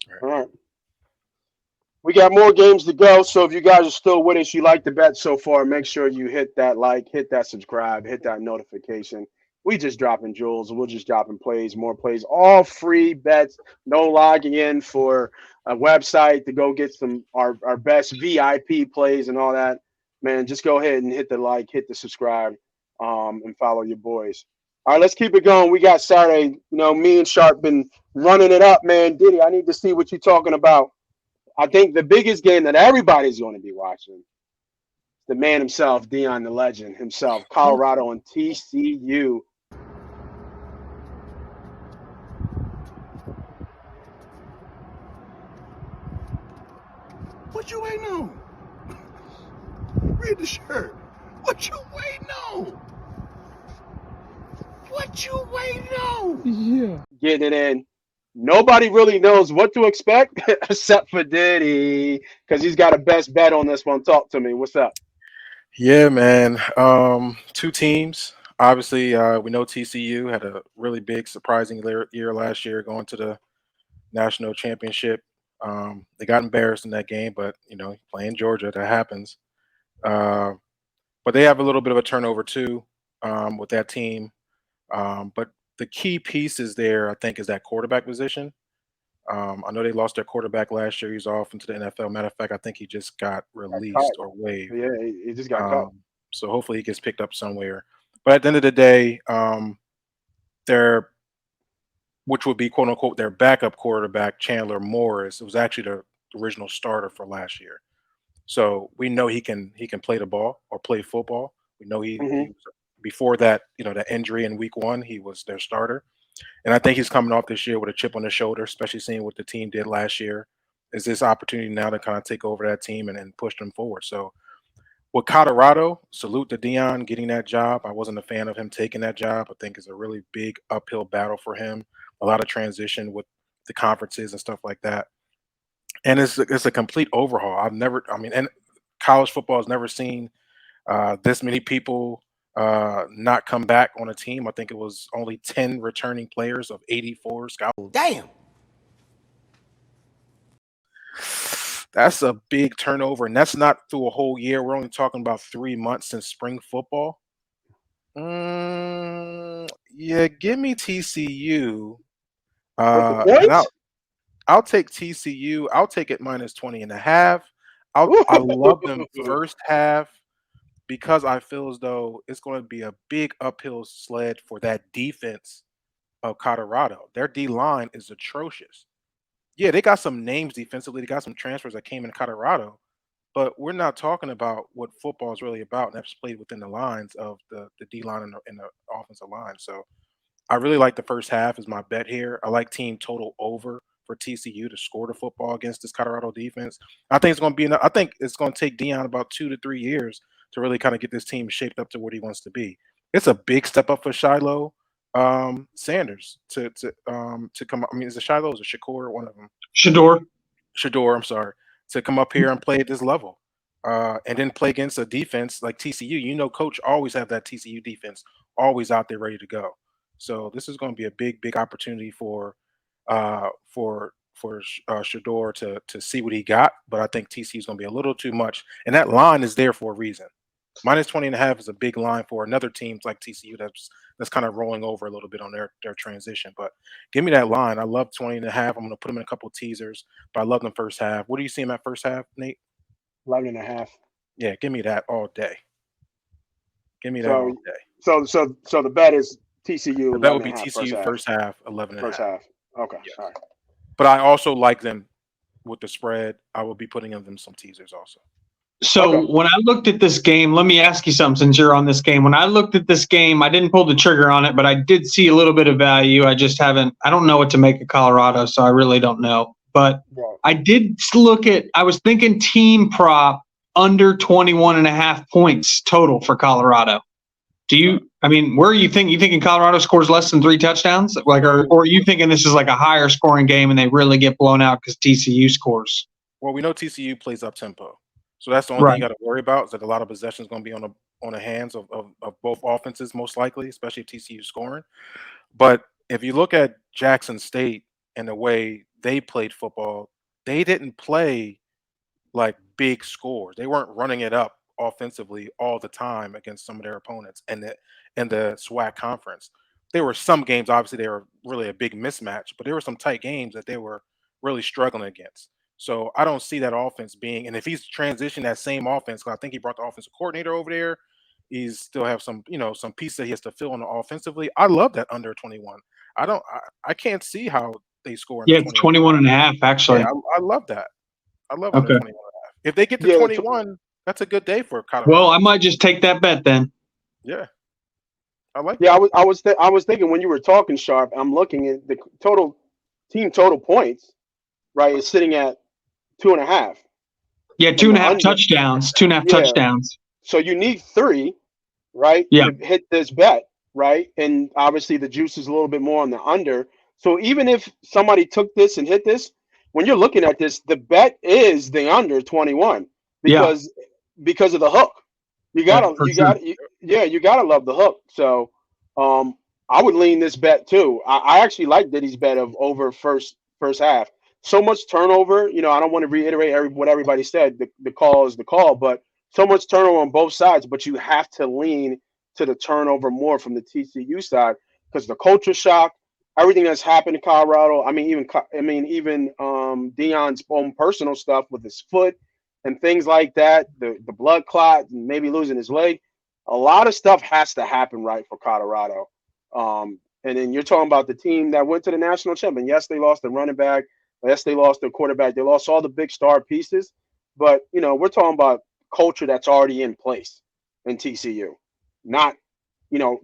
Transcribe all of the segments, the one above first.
Right. All right. We got more games to go. So if you guys are still with us, you like the bet so far, make sure you hit that like, hit that subscribe, hit that notification. We just dropping jewels. We're just dropping plays, more plays, all free bets. No logging in for a website to go get some our best VIP plays and all that. Man, just go ahead and hit the like, hit the subscribe, and follow your boys. All right, let's keep it going. We got Saturday. Me and Sharp been running it up, man. Diddy, I need to see what you're talking about. I think the biggest game that everybody's going to be watching, the man himself, Dion the Legend himself, Colorado and TCU. What you waiting on? Read the shirt. What you waiting on? What you waiting on? Yeah. Getting it in. Nobody really knows what to expect except for Diddy because he's got a best bet on this one. Talk to me. What's up? Yeah, man. Two teams. Obviously, we know TCU had a really big, surprising year last year, going to the national championship. They got embarrassed in that game, but playing Georgia, that happens. Uh, but they have a little bit of a turnover too with that team. But the key pieces there, I think, is that quarterback position. I know they lost their quarterback last year. He's off into the NFL. Matter of fact, I think he just got Got cut. released or waived. Yeah, he just got cut. Um, so hopefully he gets picked up somewhere. But at the end of the day, their which would be quote unquote their backup quarterback, Chandler Morris, was actually the original starter for last year. So we know he can play the ball or play football. We know he Hmm. was before that, that injury in week one, he was their starter. And I think he's coming off this year with a chip on his shoulder, especially seeing what the team did last year. Is this opportunity now to kind of take over that team and push them forward? So with Colorado, salute to Dion getting that job. I wasn't a fan of him taking that job. I think it's a really big uphill battle for him. A lot of transition with the conferences and stuff like that. And it's a complete overhaul. And college football has never seen this many people not come back on a team. I think it was only 10 returning players of 84 scouts. Damn. That's a big turnover, and that's not through a whole year. We're only talking about 3 months since spring football. Yeah, give me TCU. With the And points? I'll take TCU. I'll take it minus 20 and a half. I love them first half because I feel as though it's going to be a big uphill sled for that defense of Colorado. Their D line is atrocious. Yeah, they got some names defensively. They got some transfers that came in Colorado, but we're not talking about what football is really about, and that's played within the lines of the D line and the offensive line. So I really like the first half as my bet here. I like team total over for TCU to score the football against this Colorado defense. I think it's going to be enough. I think it's going to take Dion about 2 to 3 years to really kind of get this team shaped up to what he wants to be. It's a big step up for Shiloh Sanders to come. I mean, is it Shiloh? Is it Shakur? One of them. Shador. Shador, I'm sorry, to come up here and play at this level. And then play against a defense like TCU. Coach always have that TCU defense always out there ready to go. So this is going to be a big, big opportunity for Shador to see what he got. But I think TCU is going to be a little too much, and that line is there for a reason. Minus 20 and a half is a big line for another teams like TCU that's kind of rolling over a little bit on their transition. But give me that line. I love 20 and a half. I'm going to put them in a couple of teasers, but I love them first half. What do you see in that first half, Nate? 11 and a half. Yeah, give me that all day. Give me that So, all day. so the bet is TCU The bet 11 would and be a half first TCU half. first half, 11 and a First half. half. Okay. All Yes. right. But I also like them with the spread. I will be putting in them some teasers also. So Okay. when I looked at this game, let me ask you something since you're on this game. When I looked at this game, I didn't pull the trigger on it, but I did see a little bit of value. I don't know what to make of Colorado, so I really don't know. But Well, I did I was thinking team prop under 21 and a half points total for Colorado. Where are you thinking? You thinking Colorado scores less than 3 touchdowns? Or are you thinking this is like a higher scoring game and they really get blown out because TCU scores? Well, we know TCU plays up tempo. So that's the only thing Right. you got to worry about is that a lot of possessions going to be on the hands of both offenses, most likely, especially if TCU scoring. But if you look at Jackson State and the way they played football, they didn't play like big scores. They weren't running it up offensively all the time against some of their opponents in the SWAC conference. There were some games, obviously, they were really a big mismatch, but there were some tight games that they were really struggling against. So I don't see that offense being, and if he's transitioned that same offense, 'cause I think he brought the offensive coordinator over there, he's still have some, some pieces that he has to fill in offensively. I love that under 21. I can't see how they score in the Yeah, it's 21. 21 and a half, Yeah, actually. I love that. I love under Okay. 21 and a half. If they get to Yeah, 21, that's a good day for Colorado. Well, I might just take that bet then. Yeah. I like yeah. that. I was thinking when you were talking, Sharp. I'm looking at the team total points. Right, is sitting at 2.5. Yeah, And the 2.5 under, touchdowns. 2.5 yeah. touchdowns. So you need 3, right, Yeah. to hit this bet, right? And obviously the juice is a little bit more on the under. So even if somebody took this and hit this, when you're looking at this, the bet is the under 21 Yeah. because of the hook. You Yeah, for sure. you gotta love the hook. So I would lean this bet too. I actually like Diddy's bet of over first half. So much turnover. I don't want to reiterate what everybody said. The call is the call, but so much turnover on both sides. But you have to lean to the turnover more from the TCU side because the culture shock, everything that's happened in Colorado. I mean, even Deion's own personal stuff with his foot and things like that. The blood clot, and maybe losing his leg. A lot of stuff has to happen right for Colorado. And then you're talking about the team that went to the national champion. Yes, they lost the running back. Yes, they lost their quarterback. They lost all the big star pieces. But, we're talking about culture that's already in place in TCU, not,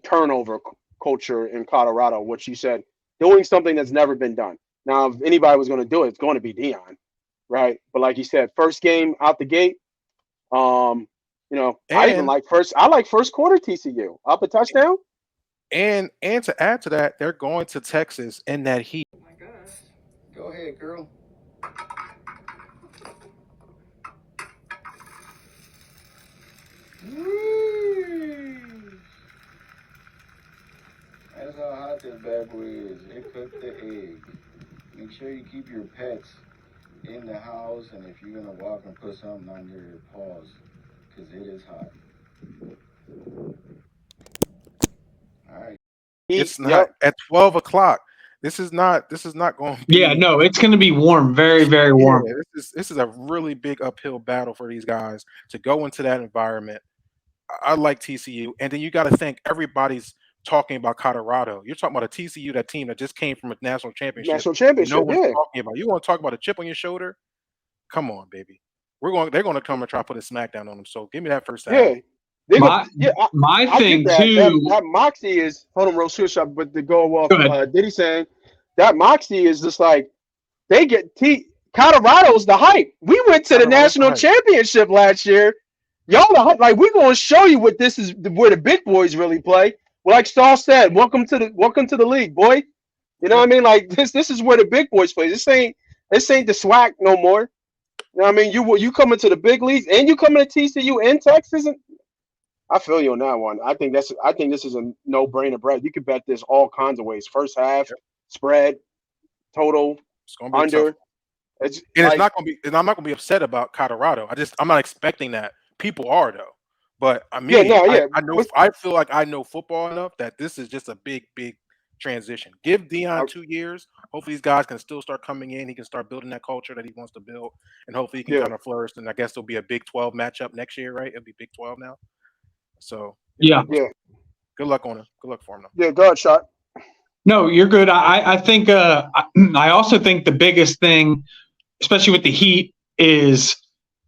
turnover culture in Colorado, which you said doing something that's never been done. Now, if anybody was going to do it, it's going to be Deion, right? But like you said, first game out the gate, I And like first quarter TCU. Up a touchdown. and to add to that, they're going to Texas in that heat. Oh my gosh. Go ahead, girl. Woo! That's how hot this bad boy is. It cooked the egg. Make sure you keep your pets in the house, and if you're gonna walk and put something under your paws, because it is hot. All right. It's not at 12 o'clock. This is not going to Yeah, be. no, it's going to be warm. Very, very warm. Yeah, this is a really big uphill battle for these guys to go into that environment. I like TCU, and then you got to think everybody's talking about Colorado. You're talking about a TCU, that team that just came from a national championship. National No championship, one's yeah. talking about. You want to talk about a chip on your shoulder? Come on, baby. They're going to come and try to put a smackdown on them. So give me that first half. Yeah. My I thing get that. too. That moxie is hold on real short, but to go off Go ahead. Diddy saying that moxie is just like they get Colorado's the hype. We went to the national championship last year. Y'all the hype. Like we're gonna show you what this is where the big boys really play. Well, like Stahl said, welcome to the league, boy. You know what I mean? Like this is where the big boys play. This ain't the SWAC no more. You know what I mean? You coming to the big leagues and you coming to TCU in Texas. I feel you on that one. I think this is a no-brainer, Brett. You can bet this all kinds of ways. First half, spread, total, it's gonna be under. It's not gonna be. And I'm not gonna be upset about Colorado. I'm not expecting that. People are though. But I mean, I know. I feel like I know football enough that this is just a big transition. Give Deion 2 years. Hopefully, these guys can still start coming in. He can start building that culture that he wants to build, and hopefully, he can kind of flourish. And I guess there'll be a Big 12 matchup next year, right? It'll be Big 12 now. So yeah. Good luck on him. Good luck for him. Though. Yeah, go ahead, Shot. No, you're good. I think. I also think the biggest thing, especially with the Heat, is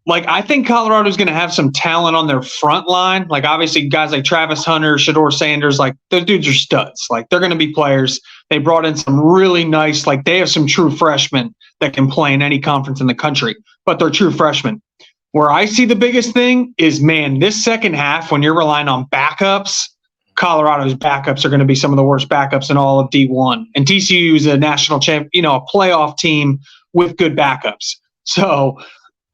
like I think Colorado's going to have some talent on their front line. Like obviously, guys like Travis Hunter, Shador Sanders, like those dudes are studs. Like they're going to be players. They brought in some really nice. Like they have some true freshmen that can play in any conference in the country, but they're true freshmen. Where I see the biggest thing is, man, this second half when you're relying on backups. Colorado's backups are going to be some of the worst backups in all of D1. And TCU is a national champ, a playoff team with good backups. So,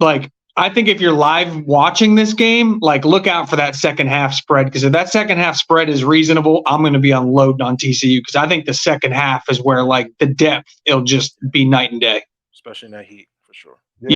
like, I think if you're live watching this game, like, look out for that second half spread. Because if that second half spread is reasonable, I'm going to be unloading on TCU. Because I think the second half is where, like, the depth, it'll just be night and day. especially in that heat for sure.